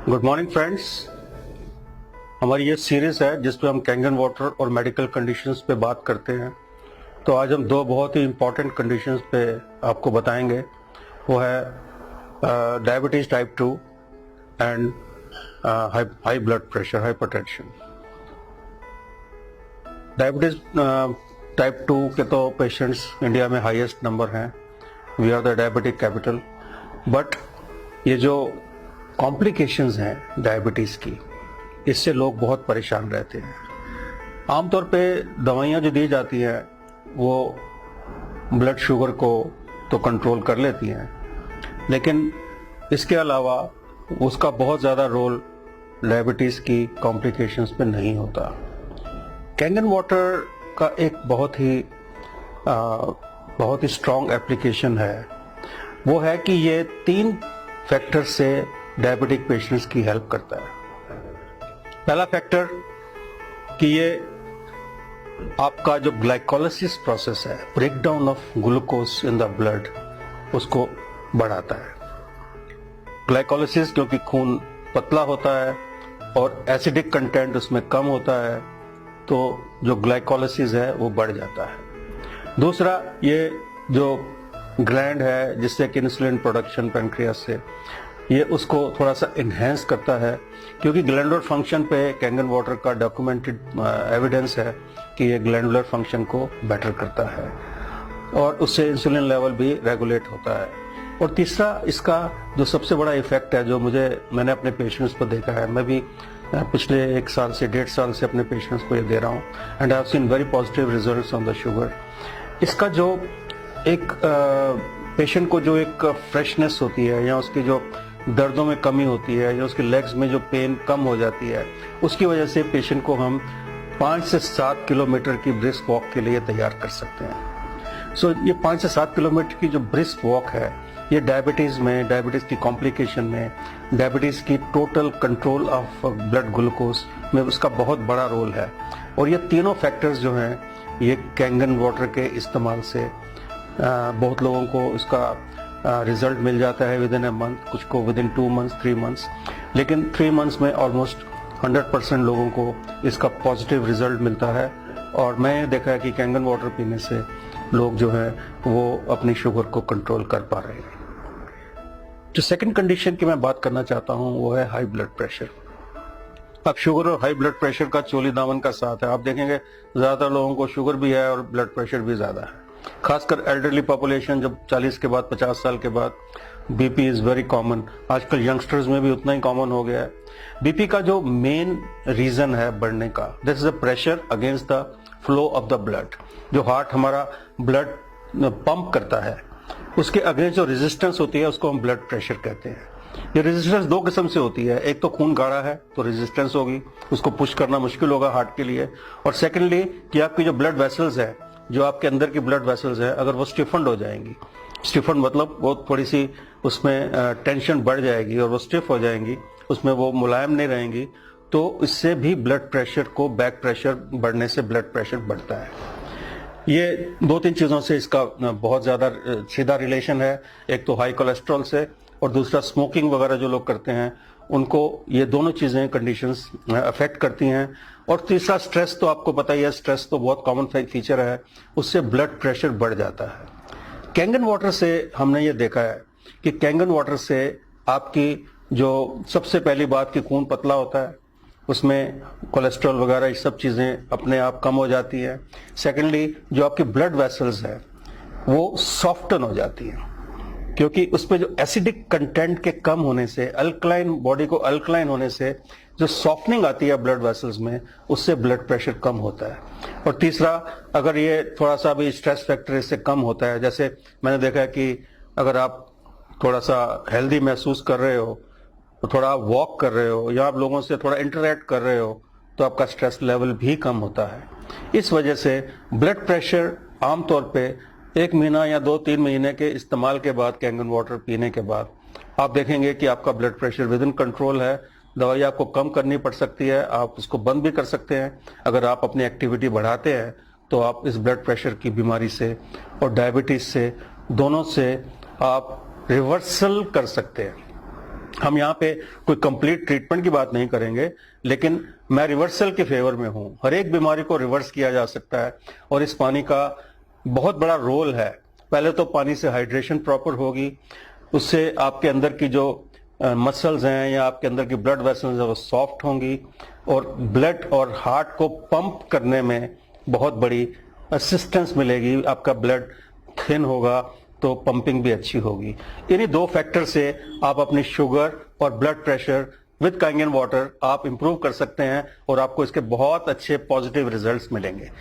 Good morning friends. हमारी ये series है जिसपे हम कैंगन वाटर और मेडिकल कंडीशंस पे बात करते हैं। तो आज हम दो बहुत ही इम्पोर्टेंट कंडीशंस पे आपको बताएंगे। वो है diabetes type 2 and high blood pressure, hypertension. Diabetes type 2 के तो पेशेंट्स इंडिया में हाईएस्ट नंबर हैं। We are the diabetic capital. But ये जो कॉम्प्लिकेशंस हैं डायबिटीज की, इससे लोग बहुत परेशान रहते हैं। आमतौर पे दवाइयाँ जो दी जाती हैं वो ब्लड शुगर को तो कंट्रोल कर लेती हैं, लेकिन इसके अलावा उसका बहुत ज़्यादा रोल डायबिटीज़ की कॉम्प्लिकेशंस पे नहीं होता। कैंगन वाटर का एक बहुत ही स्ट्रॉन्ग एप्लीकेशन है। वो है कि ये 3 फैक्टर से डायबिटिक पेशेंट्स की हेल्प करता है। पहला फैक्टर कि ये आपका जो ग्लाइकोलाइसिस प्रोसेस है, break down of glucose in the blood, उसको बढ़ाता है। ग्लाइकोलाइसिस क्योंकि खून पतला होता है और एसिडिक कंटेंट उसमें कम होता है, तो जो ग्लाइकोलाइसिस है वो बढ़ जाता है। दूसरा, ये जो ग्लैंड है जिससे कि इंसुलिन प्रोडक्शन पैंक्रियास से, ये उसको थोड़ा सा इन्हेंस करता है, क्योंकि ग्लैंडुलर फंक्शन पे कैंगन वाटर का डॉक्यूमेंटेड एविडेंस है कि ये ग्लैंडुलर फंक्शन को बेटर करता है और उससे इंसुलिन लेवल भी रेगुलेट होता है। और तीसरा, इसका जो सबसे बड़ा इफेक्ट है, जो मैंने अपने पेशेंट्स को देखा है, मैं भी पिछले 1 साल से 1.5 साल से अपने पेशेंट्स को ये दे रहा हूँ, and I have seen very positive results on the sugar. इसका जो एक पेशेंट को जो एक फ्रेशनेस होती है, या उसकी जो दर्दों में कमी होती है, या उसके लेग्स में जो पेन कम हो जाती है, उसकी वजह से पेशेंट को हम 5 से 7 किलोमीटर की ब्रिस्क वॉक के लिए तैयार कर सकते हैं। सो ये 5 से 7 किलोमीटर की जो ब्रिस्क वॉक है, ये डायबिटीज की कॉम्प्लिकेशन में, डायबिटीज की total control of blood glucose में उसका बहुत बड़ा रोल है। और ये तीनों फैक्टर्स जो हैं, ये कैंगन वाटर के इस्तेमाल से बहुत लोगों को इसका रिजल्ट मिल जाता है विद इन अ मंथ, कुछ को विद इन 2 मंथ्स, 3 मंथ्स, लेकिन 3 मंथ्स में ऑलमोस्ट 100% लोगों को इसका पॉजिटिव रिजल्ट मिलता है। और मैं देखा है कि कैंगन वाटर पीने से लोग जो है वो अपनी शुगर को कंट्रोल कर पा रहे हैं। जो सेकंड कंडीशन की मैं बात करना चाहता हूँ वो है हाई ब्लड प्रेशर। अब शुगर और हाई ब्लड प्रेशर का चोली दामन का साथ है। आप देखेंगे ज्यादातर लोगों को शुगर भी है और ब्लड प्रेशर भी ज्यादा है, खासकर एल्डरली पॉपुलेशन। जब 40 के बाद, 50 साल के बाद बीपी इज वेरी कॉमन। आजकल यंगस्टर्स में भी उतना ही कॉमन हो गया है। बीपी का जो मेन रीजन है बढ़ने का, this is the pressure against the flow of the blood. जो हार्ट हमारा ब्लड पंप करता है, उसके अगेंस्ट जो रेजिस्टेंस होती है उसको हम ब्लड प्रेशर कहते हैं। ये रेजिस्टेंस 2 किस्म से होती है। एक तो खून गाढ़ा है तो रेजिस्टेंस होगी, उसको पुश करना मुश्किल होगा हार्ट के लिए। और सेकेंडली कि आपकी जो ब्लड वेसल्स है, जो आपके अंदर की ब्लड वेसल्स है, अगर वो स्टिफन्ड हो जाएंगी, स्टिफन्ड मतलब वो थोड़ी सी उसमें टेंशन बढ़ जाएगी और वो स्टिफ हो जाएंगी, उसमें वो मुलायम नहीं रहेंगी, तो इससे भी ब्लड प्रेशर को, बैक प्रेशर बढ़ने से ब्लड प्रेशर बढ़ता है। ये 2-3 चीजों से इसका बहुत ज्यादा सीधा रिलेशन है। एक तो हाई कोलेस्ट्रॉल से, और दूसरा स्मोकिंग वगैरह जो लोग करते हैं उनको ये दोनों चीजें, कंडीशंस अफेक्ट करती हैं। और तीसरा, स्ट्रेस तो आपको पता ही है, स्ट्रेस तो बहुत कॉमन फीचर है, उससे ब्लड प्रेशर बढ़ जाता है। कैंगन वाटर से हमने ये देखा है कि कैंगन वाटर से आपकी जो सबसे पहली बात कि खून पतला होता है, उसमें कोलेस्ट्रॉल वगैरह ये सब चीजें अपने आप कम हो जाती है। सेकेंडली, जो आपकी ब्लड वेसल्स है वो सॉफ्टन हो जाती है, क्योंकि उस पे जो एसिडिक कंटेंट के कम होने से, अल्कलाइन, बॉडी को अल्कलाइन होने से जो सॉफ्टनिंग आती है ब्लड वेसल्स में, उससे ब्लड प्रेशर कम होता है। और तीसरा, अगर ये थोड़ा सा भी स्ट्रेस फैक्टर इससे कम होता है, जैसे मैंने देखा है कि अगर आप थोड़ा सा हेल्दी महसूस कर रहे हो, तो थोड़ा आप वॉक कर रहे हो, या आप लोगों से थोड़ा इंटरेक्ट कर रहे हो, तो आपका स्ट्रेस लेवल भी कम होता है। इस वजह से ब्लड प्रेशर आमतौर पे 1 महीना या 2-3 महीने के इस्तेमाल के बाद, कैंगन वाटर पीने के बाद, आप देखेंगे कि आपका blood pressure with in control है। दवाई आपको कम करनी पड़ सकती है, आप उसको बंद भी कर सकते हैं। अगर आप अपनी एक्टिविटी बढ़ाते हैं तो आप इस ब्लड प्रेशर की बीमारी से और डायबिटीज से, दोनों से आप रिवर्सल कर सकते हैं। हम यहाँ पे कोई कंप्लीट ट्रीटमेंट की बात नहीं करेंगे, लेकिन मैं रिवर्सल के फेवर में हूँ। हर एक बीमारी को रिवर्स किया जा सकता है और इस पानी का बहुत बड़ा रोल है। पहले तो पानी से हाइड्रेशन प्रॉपर होगी, उससे आपके अंदर की जो मसल्स हैं या आपके अंदर की ब्लड वेसल्स हैं वो सॉफ्ट होंगी और ब्लड और हार्ट को पंप करने में बहुत बड़ी असिस्टेंस मिलेगी। आपका ब्लड थिन होगा तो पंपिंग भी अच्छी होगी। इन्हीं दो फैक्टर से आप अपनी शुगर और ब्लड प्रेशर विद कांगेन वाटर आप इंप्रूव कर सकते हैं और आपको इसके बहुत अच्छे पॉजिटिव रिजल्ट्स मिलेंगे।